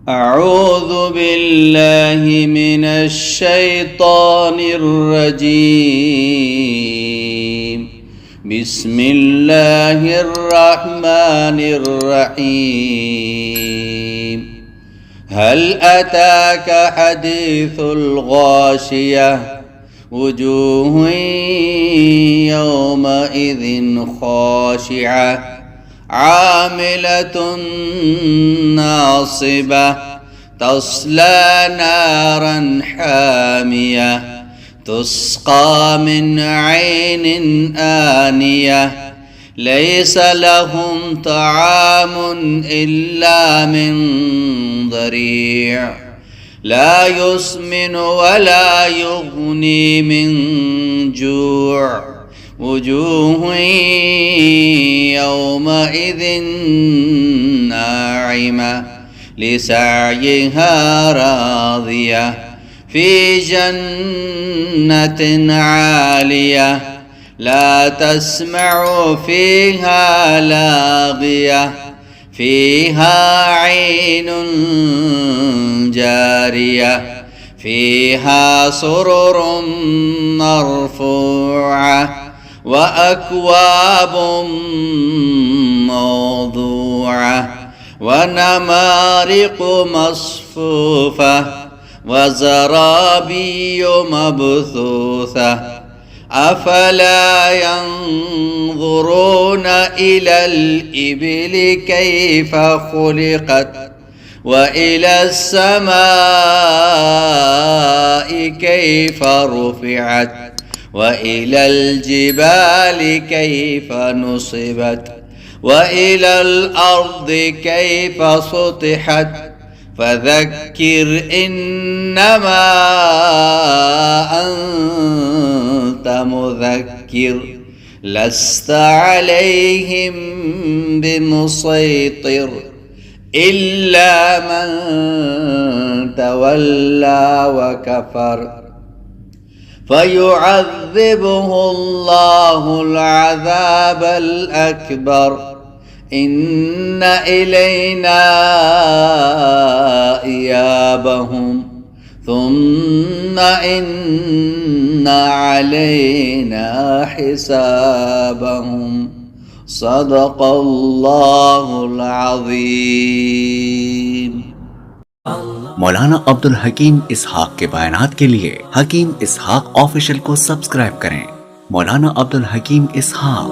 أعوذ بالله من الشيطان الرجيم. بسم الله الرحمن الرحيم. هل أتاك حديث الغاشية وجوه يومئذ خاشعة عاملة ناصبة تصلى نارا حامية تسقى من عين آنية ليس لهم طعام إلا من ضريع لا يسمن ولا يغني من جوع وجوه يومئذ ناعمة لسعيها راضية في جنة عالية لا تسمع فيها لاغية فيها عين جارية فيها سرر مرفوعة وأكواب موضوعة ونمارق مصفوفة وزرابي مبثوثة أفلا ينظرون إلى الإبل كيف خلقت وإلى السماء كيف رفعت وإلى الجبال كيف نصبت وإلى الأرض كيف سطحت فذكر إنما أنت مذكر لست عليهم بمسيطر إلا من تولى وكفر فيعذبه الله العذاب الأكبر إن إلينا إيابهم ثم إن علينا حسابهم صدق الله العظيم. मौलाना अब्दुल हकीम इसहाक के बयानात के लिए हकीम इसहाक ऑफिशियल को सब्सक्राइब करें। मौलाना अब्दुल हकीम इसहाक।